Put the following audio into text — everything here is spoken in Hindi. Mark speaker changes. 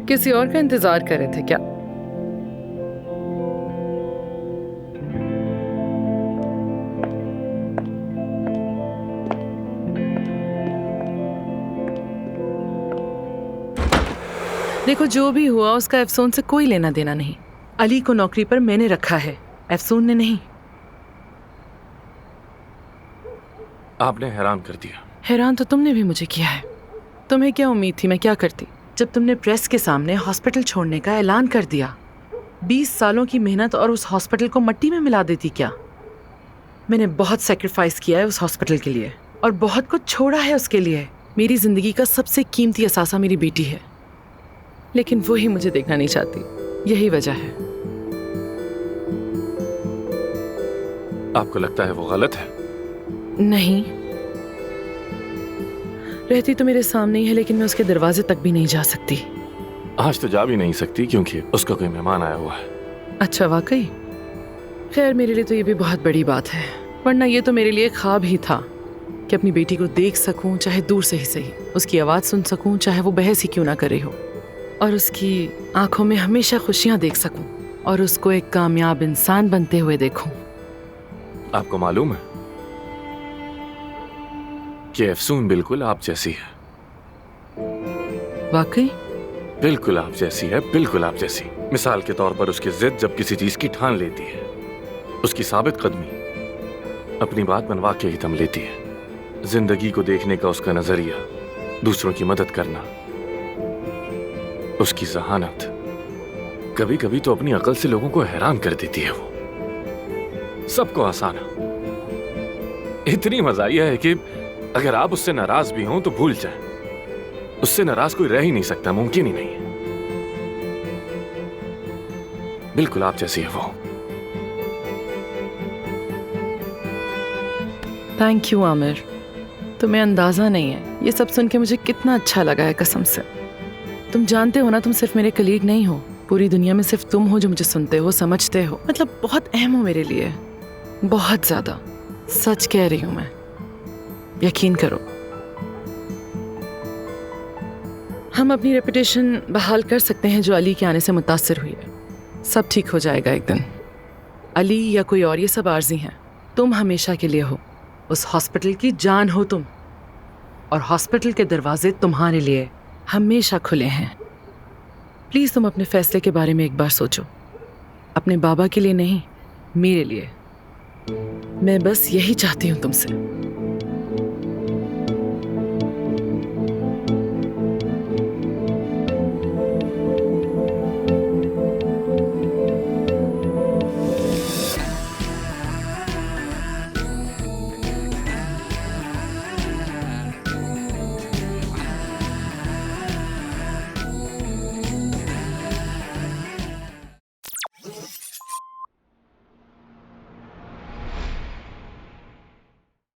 Speaker 1: किसी और का इंतजार कर रहे थे क्या? देखो, जो भी हुआ उसका अफसून से कोई लेना देना नहीं। अली को नौकरी पर मैंने रखा है, अफसून ने नहीं।
Speaker 2: आपने हैरान कर दिया।
Speaker 1: हैरान तो तुमने भी मुझे किया है। तुम्हें क्या उम्मीद थी मैं क्या करती जब तुमने प्रेस के सामने हॉस्पिटल छोड़ने का ऐलान कर दिया? 20 सालों की मेहनत और उस हॉस्पिटल को मिट्टी में मिला देती क्या? मैंने बहुत सेक्रीफाइस किया है उस हॉस्पिटल के लिए और बहुत कुछ छोड़ा है उसके लिए। मेरी जिंदगी का सबसे कीमती असासा मेरी बेटी है, लेकिन वो ही मुझे देखना नहीं चाहती। यही वजह है।
Speaker 2: आपको लगता है वो गलत है?
Speaker 1: नहीं, रहती तो मेरे सामने ही है, लेकिन मैं उसके दरवाजे तक भी नहीं जा सकती।
Speaker 2: आज तो जा भी नहीं सकती क्योंकि उसका कोई मेहमान आया हुआ है।
Speaker 1: अच्छा, वाकई? खैर, मेरे लिए तो ये भी बहुत बड़ी बात है, वरना ये तो मेरे लिए ख्वाब ही था कि अपनी बेटी को देख सकूं, चाहे दूर से ही सही, उसकी आवाज़ सुन सकूं, चाहे वो बहस ही क्यों ना करे हो, और उसकी आंखों में हमेशा खुशियां देख सकूं और उसको एक कामयाब इंसान बनते हुए देखूं।
Speaker 2: आपको मालूम है कि अफसून बिल्कुल आप जैसी है।
Speaker 1: वाकई?
Speaker 2: बिल्कुल आप जैसी है, बिल्कुल आप जैसी। मिसाल के तौर पर उसकी जिद जब किसी चीज की ठान लेती है, उसकी साबित कदमी, अपनी बात मनवा के ही दम लेती है, जिंदगी को देखने का उसका नजरिया, दूसरों की मदद करना, उसकी जहानत, कभी कभी तो अपनी अकल से लोगों को हैरान कर देती है। वो सबको हंसाना, इतनी मज़ाहिया है कि अगर आप उससे नाराज भी हों तो भूल जाएं, उससे नाराज कोई रह ही नहीं सकता, मुमकिन ही नहीं है। बिल्कुल आप जैसी है वो।
Speaker 1: थैंक यू आमिर, तुम्हें अंदाजा नहीं है ये सब सुन के मुझे कितना अच्छा लगा है, कसम से। तुम जानते हो ना, तुम सिर्फ मेरे कलीग नहीं हो, पूरी दुनिया में सिर्फ तुम हो जो मुझे सुनते हो, समझते हो, मतलब बहुत अहम हो मेरे लिए, बहुत ज्यादा। सच कह रही हूं मैं, यकीन करो। हम अपनी रेपुटेशन बहाल कर सकते हैं जो अली के आने से मुतासिर हुई है। सब ठीक हो जाएगा एक दिन। अली या कोई और, ये सब आर्जी हैं। तुम हमेशा के लिए हो, उस हॉस्पिटल की जान हो तुम, और हॉस्पिटल के दरवाजे तुम्हारे लिए हमेशा खुले हैं। प्लीज तुम अपने फैसले के बारे में एक बार सोचो, अपने बाबा के लिए नहीं, मेरे लिए। मैं बस यही चाहती हूँ तुमसे।